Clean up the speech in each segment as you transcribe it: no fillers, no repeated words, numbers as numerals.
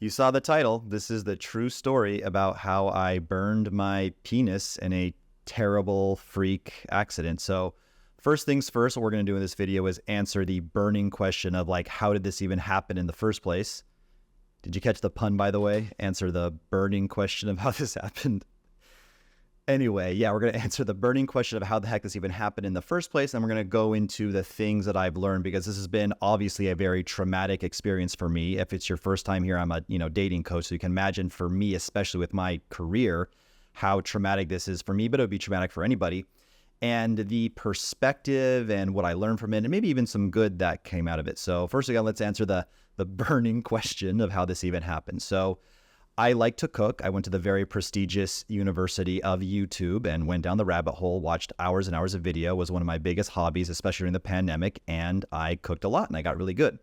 You saw the title. This is the true story about how I burned my penis in a terrible freak accident. So first things first, what we're going to do in this video is answer the burning question of like, how did this even happen in the first place? Did you catch the pun, by the way? Answer the burning question of how this happened. Anyway, yeah, we're going to answer the burning question of how the heck this even happened in the first place. And we're going to go into the things that I've learned, because this has been obviously a very traumatic experience for me. If it's your first time here, I'm a dating coach. So you can imagine for me, especially with my career, how traumatic this is for me, but it would be traumatic for anybody. And the perspective and what I learned from it, and maybe even some good that came out of it. So first again, let's answer the burning question of how this even happened. So I like to cook. I went to the very prestigious University of YouTube and went down the rabbit hole, watched hours and hours of video. It was one of my biggest hobbies, especially during the pandemic, and I cooked a lot and I got really good.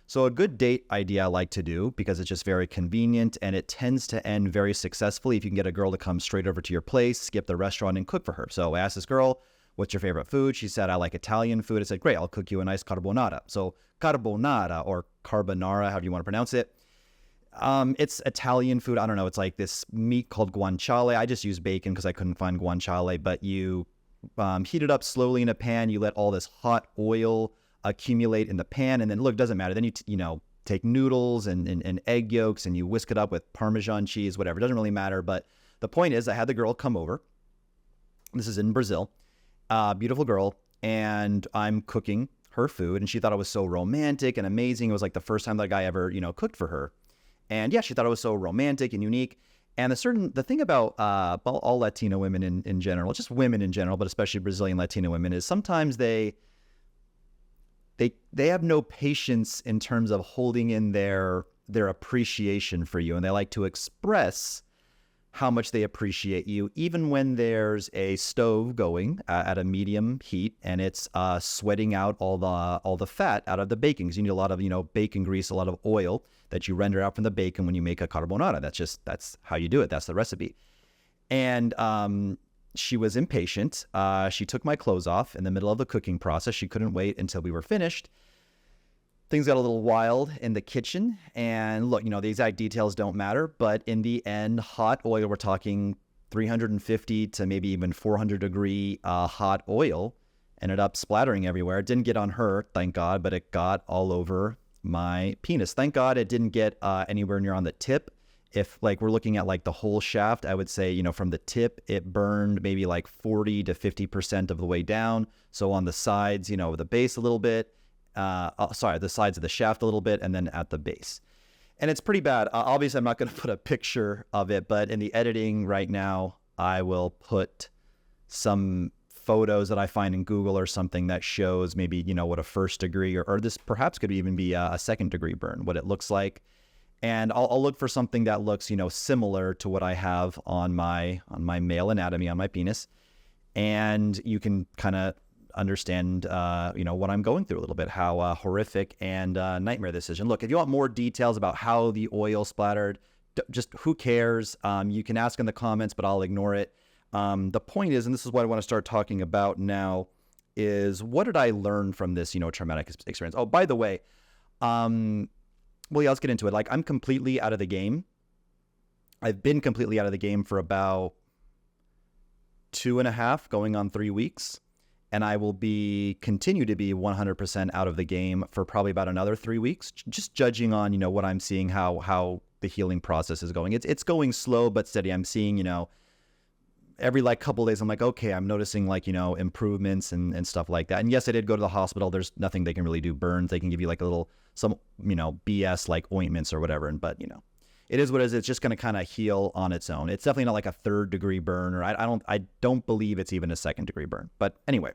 So a good date idea I like to do, because it's just very convenient and it tends to end very successfully if you can get a girl to come straight over to your place, skip the restaurant, and cook for her. So I asked this girl, what's your favorite food? She said, I like Italian food. I said, great, I'll cook you a nice carbonara. So carbonara, or carbonara, however you want to pronounce it. It's Italian food. I don't know. It's like this meat called guanciale. I just use bacon because I couldn't find guanciale, but you heat it up slowly in a pan. You let all this hot oil accumulate in the pan, and then look, it doesn't matter. Then you take noodles and egg yolks and you whisk it up with Parmesan cheese, whatever. It doesn't really matter. But the point is, I had the girl come over. This is in Brazil. Beautiful girl. And I'm cooking her food, and she thought it was so romantic and amazing. It was like the first time that guy ever, cooked for her. And yeah, she thought it was so romantic and unique. And the thing about all Latino women in general, just women in general, but especially Brazilian Latino women, is sometimes they have no patience in terms of holding in their appreciation for you. And they like to express how much they appreciate you, even when there's a stove going at a medium heat and it's sweating out all the fat out of the bacon, because you need a lot of bacon grease, a lot of oil that you render out from the bacon when you make a carbonara. That's how you do it. That's the recipe. And she was impatient. She took my clothes off in the middle of the cooking process. She couldn't wait until we were finished. Things got a little wild in the kitchen, and look, the exact details don't matter, but in the end, hot oil, we're talking 350 to maybe even 400 degree hot oil, ended up splattering everywhere. It didn't get on her, thank God, but it got all over my penis. Thank God it didn't get anywhere near on the tip. If we're looking at the whole shaft, I would say, from the tip, it burned maybe 40 to 50% of the way down. So on the sides, the base a little bit, the sides of the shaft a little bit, and then at the base. And it's pretty bad. Obviously, I'm not going to put a picture of it, but in the editing right now, I will put some photos that I find in Google or something that shows maybe, what a first degree or this perhaps could even be a second degree burn, what it looks like. And I'll look for something that looks, similar to what I have on my male anatomy, on my penis. And you can kind of understand, what I'm going through a little bit, how horrific and nightmare this is. And look, if you want more details about how the oil splattered, just who cares? You can ask in the comments, but I'll ignore it. The point is, and this is what I want to start talking about now, is what did I learn from this, traumatic experience? Oh, by the way, well, yeah, let's get into it. I'm completely out of the game. I've been completely out of the game for about 2.5, going on 3 weeks. And I will continue to be 100% out of the game for probably about another 3 weeks, just judging on, what I'm seeing, how the healing process is going. It's going slow but steady. I'm seeing, every couple of days, I'm okay, I'm noticing improvements and stuff like that. And yes, I did go to the hospital. There's nothing they can really do. Burns, they can give you some BS ointments or whatever. But it is what it is. It's just going to kind of heal on its own. It's definitely not a 3rd degree burn, or I don't believe it's even a 2nd degree burn. But anyway,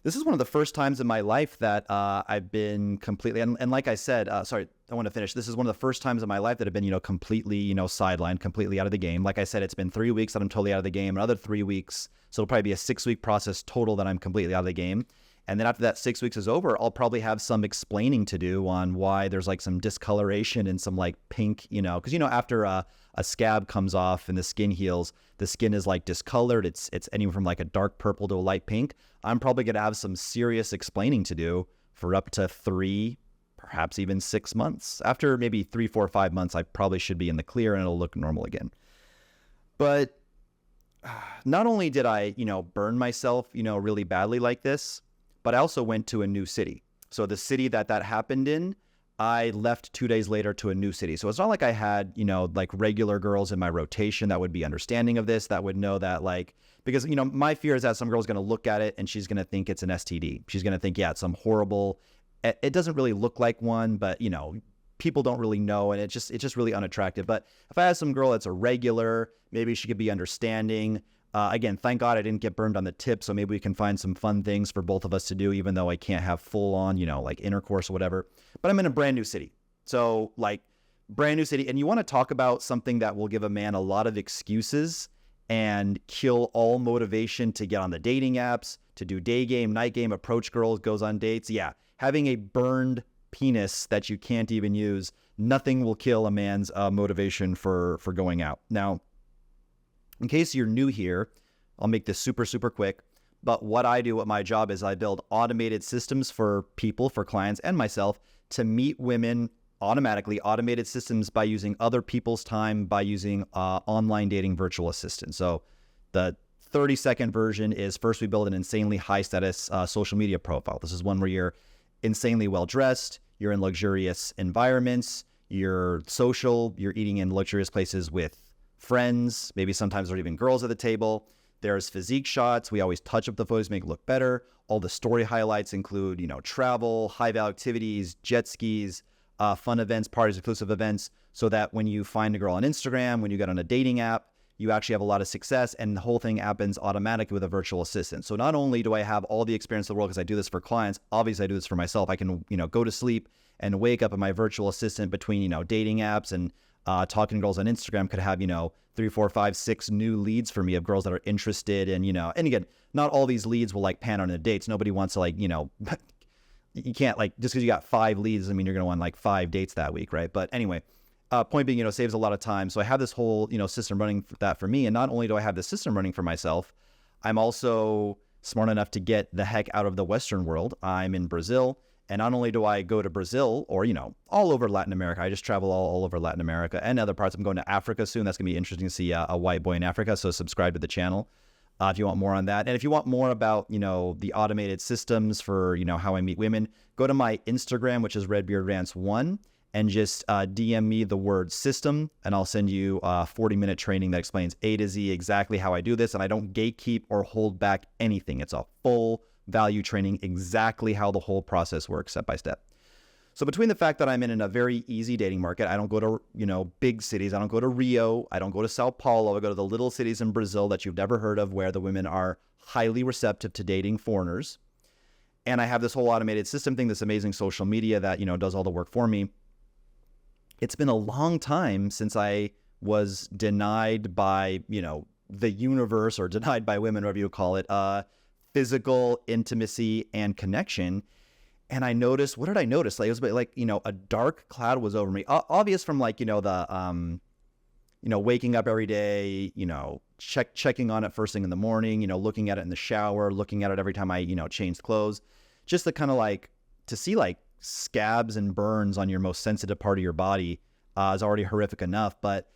this is one of the first times in my life that I've been completely, and like I said, sorry, I want to finish. This is one of the first times in my life that I've been, completely, sidelined, completely out of the game. Like I said, it's been 3 weeks that I'm totally out of the game, another 3 weeks. So it'll probably be a 6-week process total that I'm completely out of the game. And then after that 6 weeks is over, I'll probably have some explaining to do on why there's some discoloration and some pink, because, after a scab comes off and the skin heals, the skin is discolored. It's anywhere from a dark purple to a light pink. I'm probably going to have some serious explaining to do for up to 3, perhaps even 6 months. After maybe 3, 4, 5 months, I probably should be in the clear and it'll look normal again. But not only did I, burn myself, really badly like this, but I also went to a new city. So the city that happened in, I left 2 days later to a new city. So it's not like I had, like regular girls in my rotation that would be understanding of this, that would know that, like, because, my fear is that some girl's going to look at it and she's going to think it's an STD. She's going to think, yeah, it's some horrible, it doesn't really look like one, but, people don't really know. And it's just really unattractive. But if I had some girl that's a regular, maybe she could be understanding. Again, thank God I didn't get burned on the tip. So maybe we can find some fun things for both of us to do, even though I can't have full on, like intercourse or whatever. But I'm in a brand new city. So like brand new city. And you want to talk about something that will give a man a lot of excuses and kill all motivation to get on the dating apps, to do day game, night game, approach girls, goes on dates. Yeah. Having a burned penis that you can't even use, nothing will kill a man's motivation for going out. Now, in case you're new here, I'll make this super, super quick. But what I do at my job is I build automated systems for people, for clients and myself to meet women automatically, automated systems by using other people's time, by using online dating virtual assistants. So the 30-second version is first we build an insanely high status social media profile. This is one where you're insanely well dressed, you're in luxurious environments, you're social, you're eating in luxurious places with friends, maybe sometimes there are even girls at the table. There's physique shots. We always touch up the photos, make it look better. All the story highlights include, travel, high value activities, jet skis, fun events, parties, exclusive events, so that when you find a girl on Instagram, when you get on a dating app, you actually have a lot of success, and the whole thing happens automatically with a virtual assistant. So not only do I have all the experience in the world because I do this for clients, obviously I do this for myself. I can, go to sleep and wake up, and my virtual assistant between, dating apps and talking to girls on Instagram could have, 3, 4, 5, 6 new leads for me of girls that are interested in, and again, not all these leads will like pan on the dates. Nobody wants to you can't just because you got 5 leads doesn't mean you're going to want like 5 dates that week. Right. But anyway, point being, saves a lot of time. So I have this whole, system running for me. And not only do I have this system running for myself, I'm also smart enough to get the heck out of the Western world. I'm in Brazil. And not only do I go to Brazil or, all over Latin America, I just travel all over Latin America and other parts. I'm going to Africa soon. That's going to be interesting to see a white boy in Africa. So subscribe to the channel if you want more on that. And if you want more about, the automated systems for, how I meet women, go to my Instagram, which is RedbeardRants1, and just DM me the word system, and I'll send you a 40-minute training that explains A to Z exactly how I do this. And I don't gatekeep or hold back anything. It's a full value training, exactly how the whole process works step by step. So between the fact that I'm in a very easy dating market, I don't go to, big cities. I don't go to Rio. I don't go to Sao Paulo. I go to the little cities in Brazil that you've never heard of, where the women are highly receptive to dating foreigners. And I have this whole automated system thing, this amazing social media that, does all the work for me. It's been a long time since I was denied by, the universe, or denied by women, whatever you call it, physical intimacy and connection. And I noticed, what did I notice? It was like, a dark cloud was over me. Obvious from the, waking up every day, checking on it first thing in the morning, looking at it in the shower, looking at it every time I, changed clothes. Just the kind of to see scabs and burns on your most sensitive part of your body is already horrific enough. But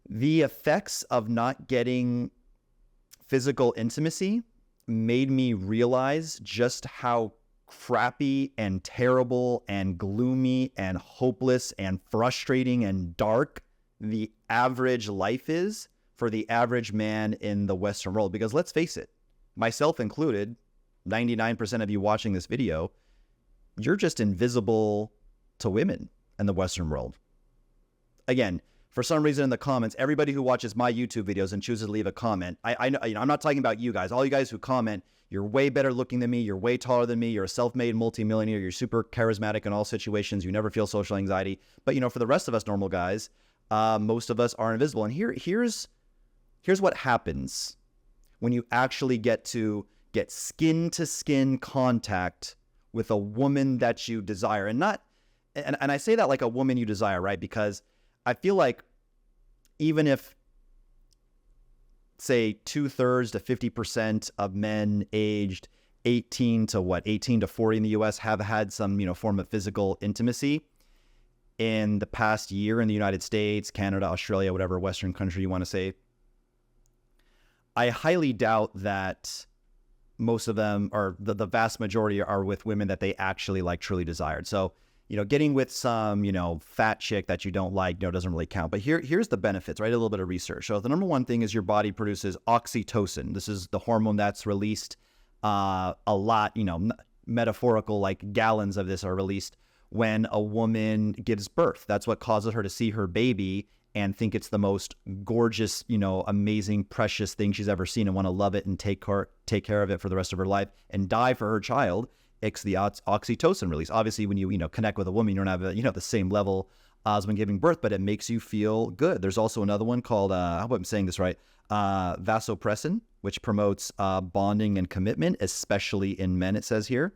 the effects of not getting physical intimacy made me realize just how crappy and terrible and gloomy and hopeless and frustrating and dark the average life is for the average man in the Western world. Because let's face it, myself included, 99% of you watching this video, you're just invisible to women in the Western world. Again, for some reason in the comments, everybody who watches my YouTube videos and chooses to leave a comment, I know, I'm not talking about you guys. All you guys who comment, you're way better looking than me. You're way taller than me. You're a self-made multimillionaire. You're super charismatic in all situations. You never feel social anxiety. But, for the rest of us normal guys, most of us are invisible. And here's what happens when you actually get skin-to-skin contact with a woman that you desire. And I say that like a woman you desire, right? Because I feel like even if, say, 2/3 to 50% of men aged 18 to 40 in the US have had some, form of physical intimacy in the past year in the United States, Canada, Australia, whatever Western country you want to say. I highly doubt that most of them, or the vast majority, are with women that they actually like, truly desired. So, getting with some, fat chick that you don't like, doesn't really count. But here's the benefits, right? A little bit of research. So the number one thing is your body produces oxytocin. This is the hormone that's released a lot, metaphorical, like gallons of this are released when a woman gives birth. That's what causes her to see her baby and think it's the most gorgeous, amazing, precious thing she's ever seen, and want to love it and take care of it for the rest of her life and die for her child. It's the oxytocin release. Obviously, when you connect with a woman, you don't have the same level as when giving birth, but it makes you feel good. There's also another one called I hope I'm saying this right, vasopressin, which promotes bonding and commitment, especially in men. It says here.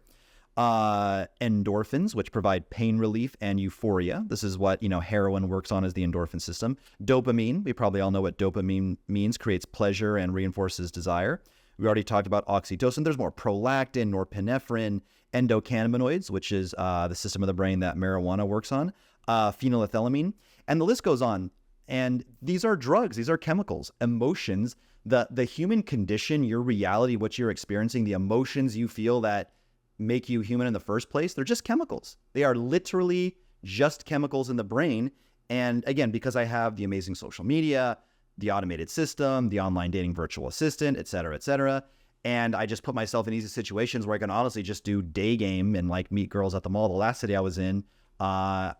Endorphins, which provide pain relief and euphoria. This is what, heroin works on, as the endorphin system. Dopamine, we probably all know what dopamine means, creates pleasure and reinforces desire. We already talked about oxytocin. There's more: prolactin, norepinephrine, endocannabinoids, which is the system of the brain that marijuana works on, phenylethylamine, and the list goes on. And these are drugs. These are chemicals, emotions, the human condition, your reality, what you're experiencing, the emotions you feel that make you human in the first place. They're just chemicals. They are literally just chemicals in the brain. And again, because I have the amazing social media, the automated system, the online dating virtual assistant, et cetera, and I just put myself in easy situations where I can honestly just do day game and like meet girls at the mall. The last city I was in, I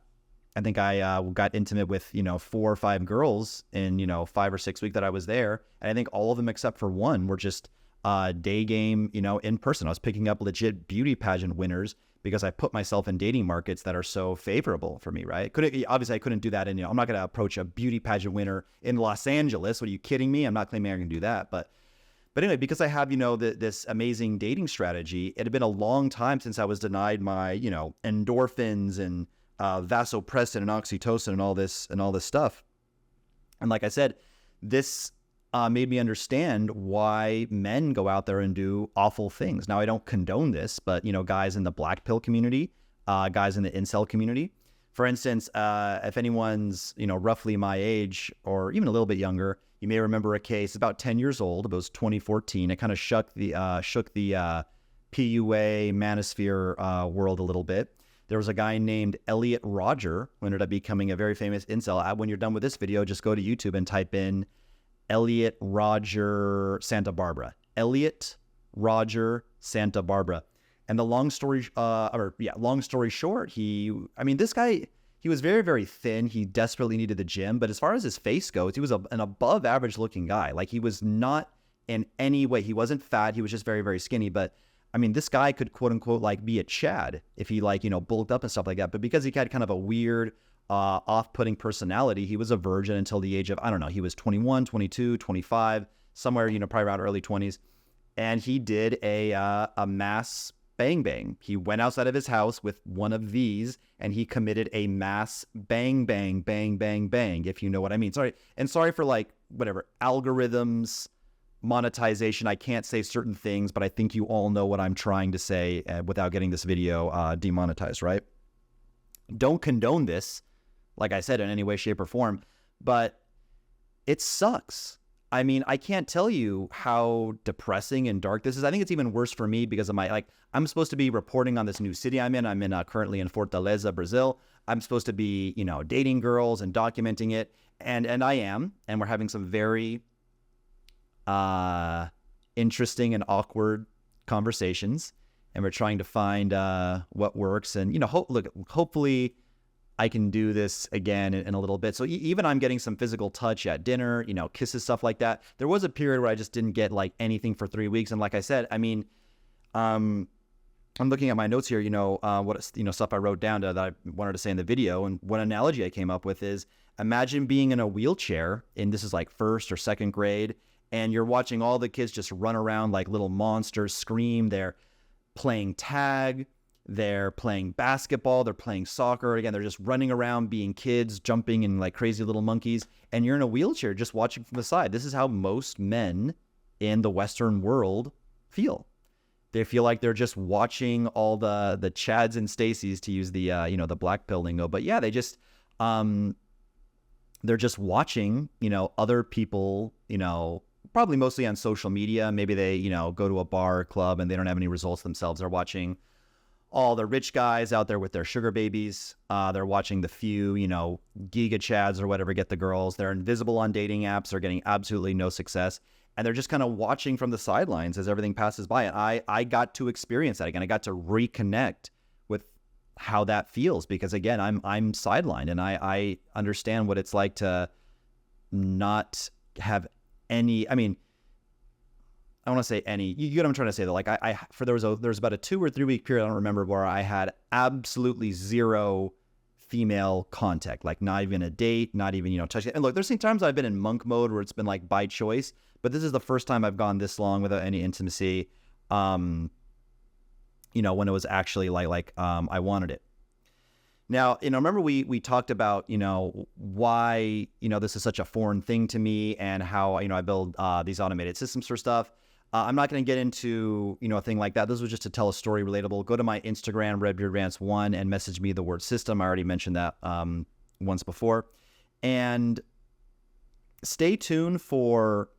think I got intimate with, 4 or 5 girls in, 5 or 6 weeks that I was there. And I think all of them except for one were just day game, in person. I was picking up legit beauty pageant winners because I put myself in dating markets that are so favorable for me, right? Obviously I couldn't do that. And I'm not going to approach a beauty pageant winner in Los Angeles. What, are you kidding me? I'm not claiming I can do that. But anyway, because I have, this amazing dating strategy, it had been a long time since I was denied my, endorphins and vasopressin and oxytocin and all this stuff. And like I said, this made me understand why men go out there and do awful things. Now, I don't condone this, but, guys in the black pill community, guys in the incel community, for instance, if anyone's, roughly my age or even a little bit younger, you may remember a case about 10 years old. It was 2014. It kind of shook the PUA manosphere world a little bit. There was a guy named Elliot Rodger who ended up becoming a very famous incel. When you're done with this video, just go to YouTube and type in Elliot Rodger Santa Barbara. Elliot Rodger Santa Barbara. And the long story short, this guy, he was very, very thin. He desperately needed the gym. But as far as his face goes, he was an above average looking guy. Like, he was not in any way, he wasn't fat. He was just very, very skinny. But this guy could quote unquote like be a Chad if he bulked up and stuff like that. But because he had kind of a weird, off-putting personality, he was a virgin until the age of, I don't know, he was 21, 22, 25, somewhere, probably around early 20s. And he did a mass bang. He went outside of his house with one of these and he committed a mass bang, if you know what I mean. Sorry for whatever, algorithms, monetization. I can't say certain things, but I think you all know what I'm trying to say without getting this video demonetized, right? Don't condone this, like I said, in any way, shape, or form, but it sucks. I can't tell you how depressing and dark this is. I think it's even worse for me because of I'm supposed to be reporting on this new city I'm in. I'm currently in Fortaleza, Brazil. I'm supposed to be, dating girls and documenting it. And I am, and we're having some very interesting and awkward conversations, and we're trying to find what works. And, hopefully I can do this again in a little bit. So even I'm getting some physical touch at dinner, kisses, stuff like that. There was a period where I just didn't get anything for 3 weeks. And like I said, I'm looking at my notes here, what, stuff I wrote down that I wanted to say in the video. And one analogy I came up with is, imagine being in a wheelchair, and this is like 1st or 2nd grade, and you're watching all the kids just run around like little monsters, scream. They're playing tag. They're playing basketball. They're playing soccer. Again, they're just running around being kids, jumping in like crazy little monkeys. And you're in a wheelchair just watching from the side. This is how most men in the Western world feel. They feel like they're just watching all the Chads and Stacys, to use the the black pill lingo. But yeah, they're just watching, other people, probably mostly on social media. Maybe they, go to a bar or club and they don't have any results themselves. They're watching all the rich guys out there with their sugar babies. They're watching the few, giga Chads or whatever get the girls. They're invisible on dating apps. They're getting absolutely no success. And they're just kind of watching from the sidelines as everything passes by. And I got to experience that again. I got to reconnect with how that feels, because again, I'm sidelined, and I understand what it's like to not have any, I mean, I want to say any, you get what I'm trying to say though. Like there was about a 2 or 3 week period, I don't remember, where I had absolutely zero female contact, like not even a date, not even, touching. And look, there's seen times I've been in monk mode where it's been like by choice, but this is the first time I've gone this long without any intimacy. When it was actually like I wanted it. Now, remember we talked about, why, this is such a foreign thing to me, and how, I build these automated systems for stuff. I'm not going to get into, a thing like that. This was just to tell a story relatable. Go to my Instagram, RedbeardRants1, and message me the word system. I already mentioned that once before. And stay tuned for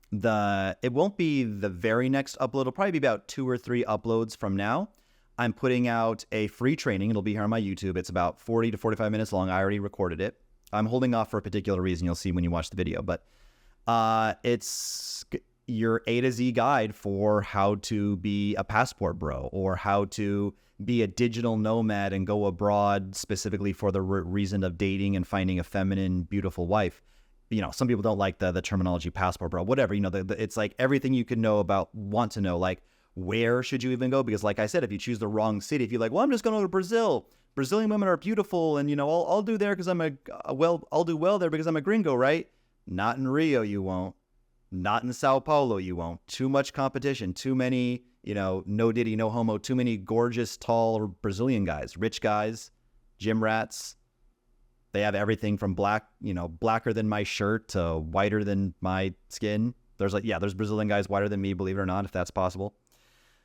it won't be the very next upload. It'll probably be about 2 or 3 uploads from now. I'm putting out a free training. It'll be here on my YouTube. It's about 40 to 45 minutes long. I already recorded it. I'm holding off for a particular reason. You'll see when you watch the video. But it's your A to Z guide for how to be a passport bro, or how to be a digital nomad and go abroad specifically for the reason of dating and finding a feminine, beautiful wife. Some people don't like the terminology passport bro, whatever. It's like everything you could want to know, like, where should you even go? Because like I said, if you choose the wrong city, if you're like, well, I'm just going to go to Brazil. Brazilian women are beautiful, and I'll do there because I'll do well there because I'm a gringo, right? Not in Rio, you won't. Not in Sao Paulo, you won't. Too much competition, too many, no diddy, no homo, too many gorgeous, tall Brazilian guys, rich guys, gym rats. They have everything from blacker than my shirt to whiter than my skin. There's Brazilian guys whiter than me, believe it or not, if that's possible.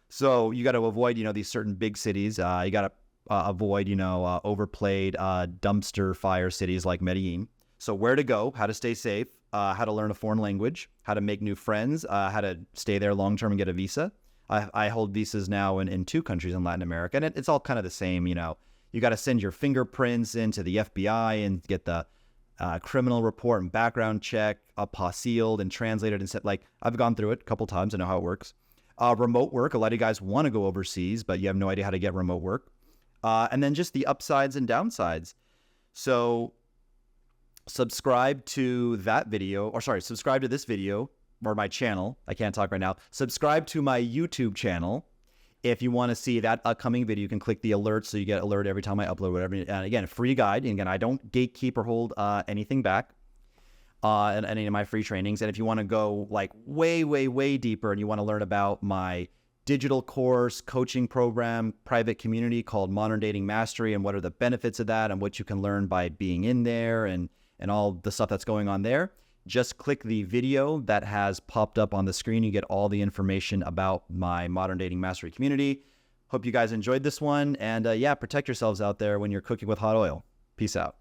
So you got to avoid, these certain big cities. You got to avoid, overplayed dumpster fire cities like Medellin. So where to go, how to stay safe, how to learn a foreign language, how to make new friends, how to stay there long-term and get a visa. I hold visas now in 2 countries in Latin America, and it's all kind of the same. You got to send your fingerprints into the FBI and get the criminal report and background check apostilled and translated and said, like, I've gone through it a couple times. I know how it works. Remote work. A lot of guys want to go overseas, but you have no idea how to get remote work. And then just the upsides and downsides. So subscribe to this video, or my channel. I can't talk right now. Subscribe to my YouTube channel. If you want to see that upcoming video, you can click the alert so you get alert every time I upload whatever. And again, a free guide. And again, I don't gatekeep or hold anything back. And any of my free trainings. And if you want to go like way, way, way deeper, and you want to learn about my digital course, coaching program, private community called Modern Dating Mastery, and what are the benefits of that and what you can learn by being in there, and all the stuff that's going on there, just click the video that has popped up on the screen. You get all the information about my Modern Dating Mastery community. Hope you guys enjoyed this one. And yeah, protect yourselves out there when you're cooking with hot oil. Peace out.